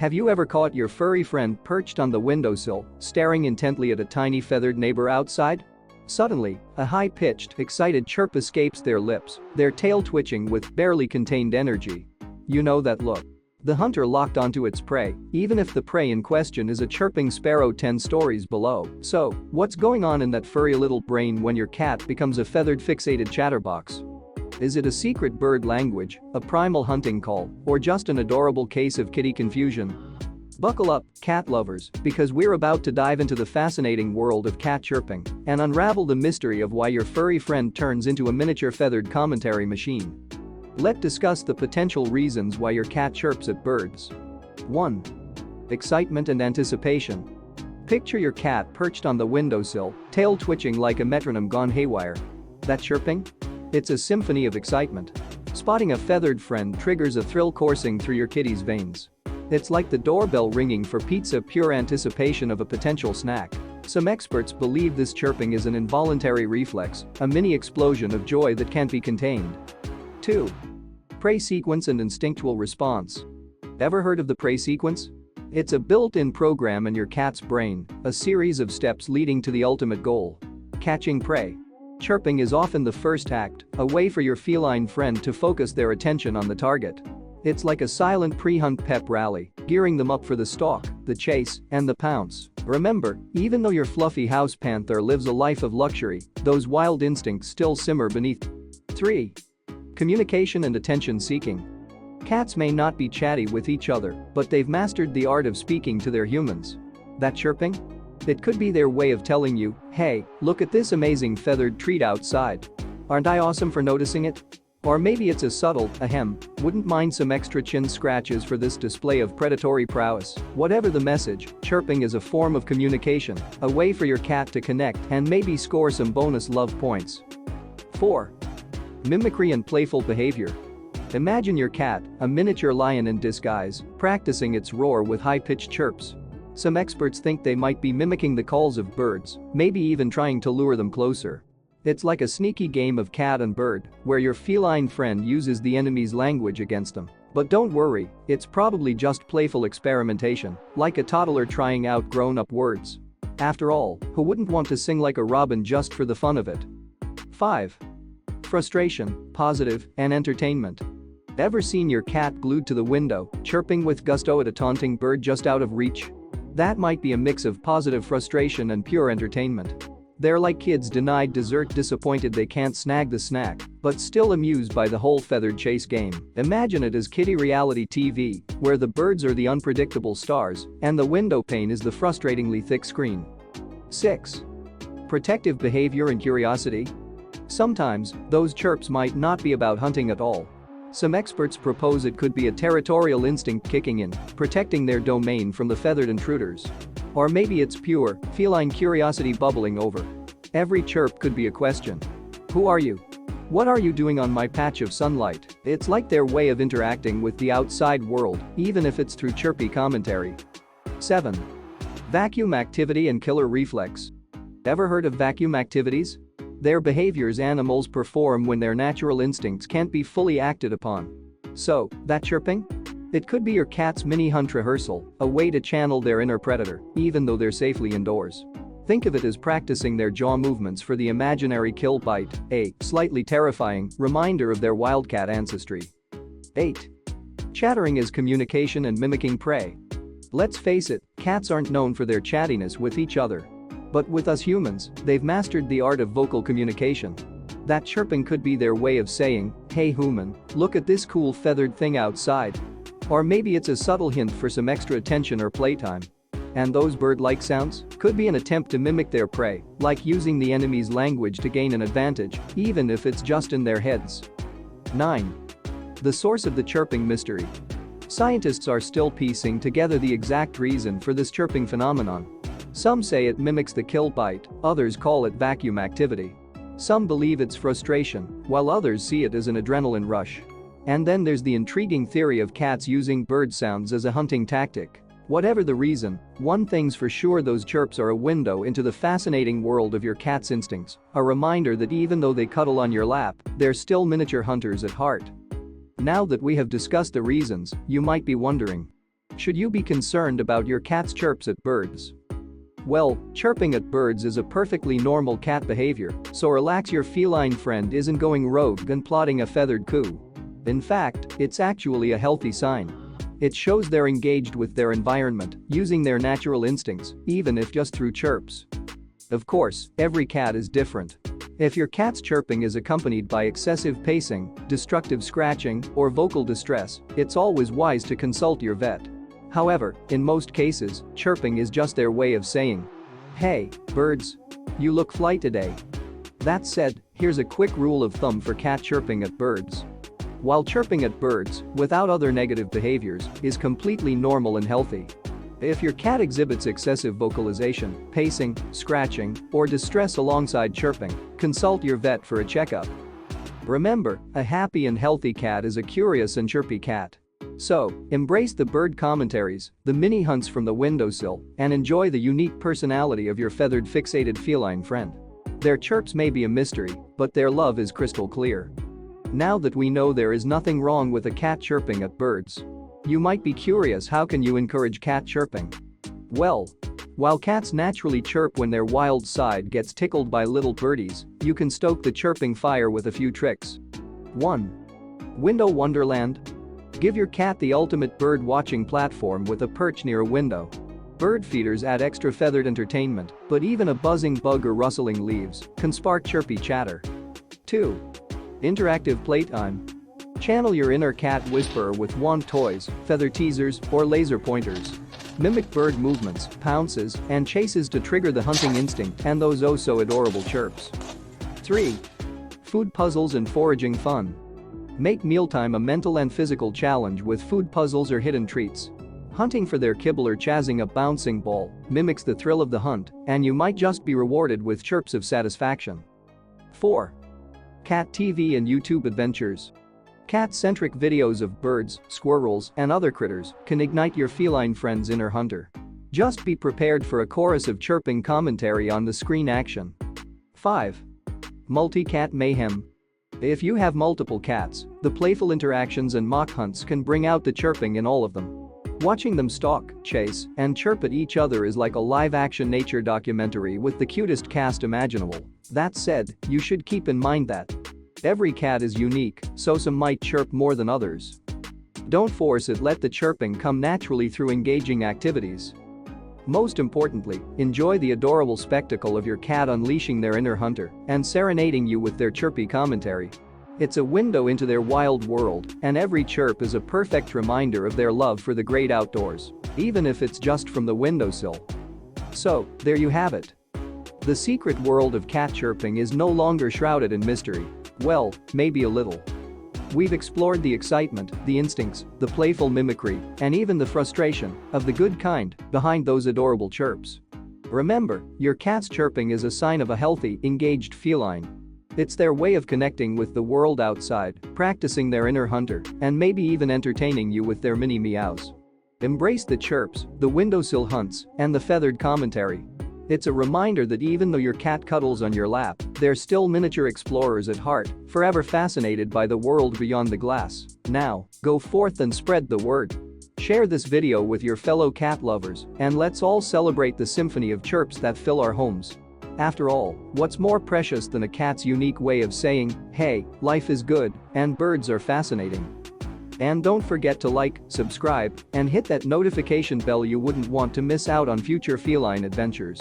Have you ever caught your furry friend perched on the windowsill, staring intently at a tiny feathered neighbor outside? Suddenly, a high-pitched, excited chirp escapes their lips, their tail twitching with barely contained energy. You know that look. The hunter locked onto its prey, even if the prey in question is a chirping sparrow 10 stories below. So, what's going on in that furry little brain when your cat becomes a feathered fixated chatterbox? Is it a secret bird language, a primal hunting call, or just an adorable case of kitty confusion? Buckle up, cat lovers, because we're about to dive into the fascinating world of cat chirping and unravel the mystery of why your furry friend turns into a miniature feathered commentary machine. Let's discuss the potential reasons why your cat chirps at birds. 1. Excitement and anticipation. Picture your cat perched on the windowsill, tail twitching like a metronome gone haywire. That chirping? It's a symphony of excitement. Spotting a feathered friend triggers a thrill coursing through your kitty's veins. It's like the doorbell ringing for pizza, pure anticipation of a potential snack. Some experts believe this chirping is an involuntary reflex, a mini explosion of joy that can't be contained. 2. Prey sequence and instinctual response. Ever heard of the prey sequence? It's a built-in program in your cat's brain, a series of steps leading to the ultimate goal: catching prey. Chirping is often the first act, a way for your feline friend to focus their attention on the target. It's like a silent pre-hunt pep rally, gearing them up for the stalk, the chase, and the pounce. Remember, even though your fluffy house panther lives a life of luxury, those wild instincts still simmer beneath. 3. Communication and attention seeking. Cats may not be chatty with each other, but they've mastered the art of speaking to their humans. That chirping? It could be their way of telling you, hey, look at this amazing feathered treat outside. Aren't I awesome for noticing it? Or maybe it's a subtle, ahem, wouldn't mind some extra chin scratches for this display of predatory prowess. Whatever the message, chirping is a form of communication, a way for your cat to connect and maybe score some bonus love points. 4. Mimicry and playful behavior. Imagine your cat, a miniature lion in disguise, practicing its roar with high-pitched chirps. Some experts think they might be mimicking the calls of birds, maybe even trying to lure them closer. It's like a sneaky game of cat and bird, where your feline friend uses the enemy's language against them. But don't worry, it's probably just playful experimentation, like a toddler trying out grown-up words. After all, who wouldn't want to sing like a robin just for the fun of it? 5. Frustration, positive, and entertainment. Ever seen your cat glued to the window, chirping with gusto at a taunting bird just out of reach? That might be a mix of positive frustration and pure entertainment. They're like kids denied dessert, disappointed they can't snag the snack, but still amused by the whole feathered chase game. Imagine it as kitty reality TV, where the birds are the unpredictable stars and the window pane is the frustratingly thick screen. 6. Protective behavior and curiosity. Sometimes, those chirps might not be about hunting at all. Some experts propose it could be a territorial instinct kicking in, protecting their domain from the feathered intruders. Or maybe it's pure, feline curiosity bubbling over. Every chirp could be a question. Who are you? What are you doing on my patch of sunlight? It's like their way of interacting with the outside world, even if it's through chirpy commentary. 7. Vacuum activity and killer reflex. Ever heard of vacuum activities? They're behaviors animals perform when their natural instincts can't be fully acted upon. So, that chirping? It could be your cat's mini hunt rehearsal, a way to channel their inner predator, even though they're safely indoors. Think of it as practicing their jaw movements for the imaginary kill bite, a slightly terrifying reminder of their wildcat ancestry. 8. Chattering as communication and mimicking prey. Let's face it, cats aren't known for their chattiness with each other. But with us humans, they've mastered the art of vocal communication. That chirping could be their way of saying, hey human, look at this cool feathered thing outside. Or maybe it's a subtle hint for some extra attention or playtime. And those bird-like sounds could be an attempt to mimic their prey, like using the enemy's language to gain an advantage, even if it's just in their heads. 9. The source of the chirping mystery. Scientists are still piecing together the exact reason for this chirping phenomenon. Some say it mimics the kill bite, others call it vacuum activity. Some believe it's frustration, while others see it as an adrenaline rush. And then there's the intriguing theory of cats using bird sounds as a hunting tactic. Whatever the reason, one thing's for sure, those chirps are a window into the fascinating world of your cat's instincts, a reminder that even though they cuddle on your lap, they're still miniature hunters at heart. Now that we have discussed the reasons, you might be wondering, Should you be concerned about your cat's chirps at birds? Well, chirping at birds is a perfectly normal cat behavior, so relax, your feline friend isn't going rogue and plotting a feathered coup. In fact, it's actually a healthy sign. It shows they're engaged with their environment, using their natural instincts, even if just through chirps. Of course, every cat is different. If your cat's chirping is accompanied by excessive pacing, destructive scratching, or vocal distress, it's always wise to consult your vet. However, in most cases, chirping is just their way of saying, "Hey, birds. You look fly today." That said, here's a quick rule of thumb for cat chirping at birds. While chirping at birds, without other negative behaviors, is completely normal and healthy. If your cat exhibits excessive vocalization, pacing, scratching, or distress alongside chirping, consult your vet for a checkup. Remember, a happy and healthy cat is a curious and chirpy cat. So, embrace the bird commentaries, the mini hunts from the windowsill, and enjoy the unique personality of your feathered fixated feline friend. Their chirps may be a mystery, but their love is crystal clear. Now that we know there is nothing wrong with a cat chirping at birds, you might be curious, how can you encourage cat chirping? Well, while cats naturally chirp when their wild side gets tickled by little birdies, you can stoke the chirping fire with a few tricks. 1. Window Wonderland. Give your cat the ultimate bird watching platform with a perch near a window. Bird feeders add extra feathered entertainment, but even a buzzing bug or rustling leaves can spark chirpy chatter. 2. Interactive playtime. Channel your inner cat whisperer with wand toys, feather teasers, or laser pointers. Mimic bird movements, pounces, and chases to trigger the hunting instinct and those oh-so-adorable chirps. 3. Food puzzles and foraging fun. Make mealtime a mental and physical challenge with food puzzles or hidden treats. Hunting for their kibble or chasing a bouncing ball mimics the thrill of the hunt, and you might just be rewarded with chirps of satisfaction. 4. Cat TV and YouTube adventures. Cat-centric videos of birds, squirrels, and other critters can ignite your feline friend's inner hunter. Just be prepared for a chorus of chirping commentary on the screen action. 5. Multi-cat mayhem. If you have multiple cats, the playful interactions and mock hunts can bring out the chirping in all of them. Watching them stalk, chase, and chirp at each other is like a live-action nature documentary with the cutest cast imaginable. That said, you should keep in mind that every cat is unique, so some might chirp more than others. Don't force it, let the chirping come naturally through engaging activities. Most importantly, enjoy the adorable spectacle of your cat unleashing their inner hunter and serenading you with their chirpy commentary. It's a window into their wild world, and every chirp is a perfect reminder of their love for the great outdoors, even if it's just from the windowsill. So, there you have it. The secret world of cat chirping is no longer shrouded in mystery. Well, maybe a little. We've explored the excitement, the instincts, the playful mimicry, and even the frustration of the good kind behind those adorable chirps. Remember, your cat's chirping is a sign of a healthy, engaged feline. It's their way of connecting with the world outside, practicing their inner hunter, and maybe even entertaining you with their mini meows. Embrace the chirps, the windowsill hunts, and the feathered commentary. It's a reminder that even though your cat cuddles on your lap, they're still miniature explorers at heart, forever fascinated by the world beyond the glass. Now, go forth and spread the word. Share this video with your fellow cat lovers, and let's all celebrate the symphony of chirps that fill our homes. After all, what's more precious than a cat's unique way of saying, "Hey, life is good, and birds are fascinating." And don't forget to like, subscribe, and hit that notification bell. You wouldn't want to miss out on future feline adventures.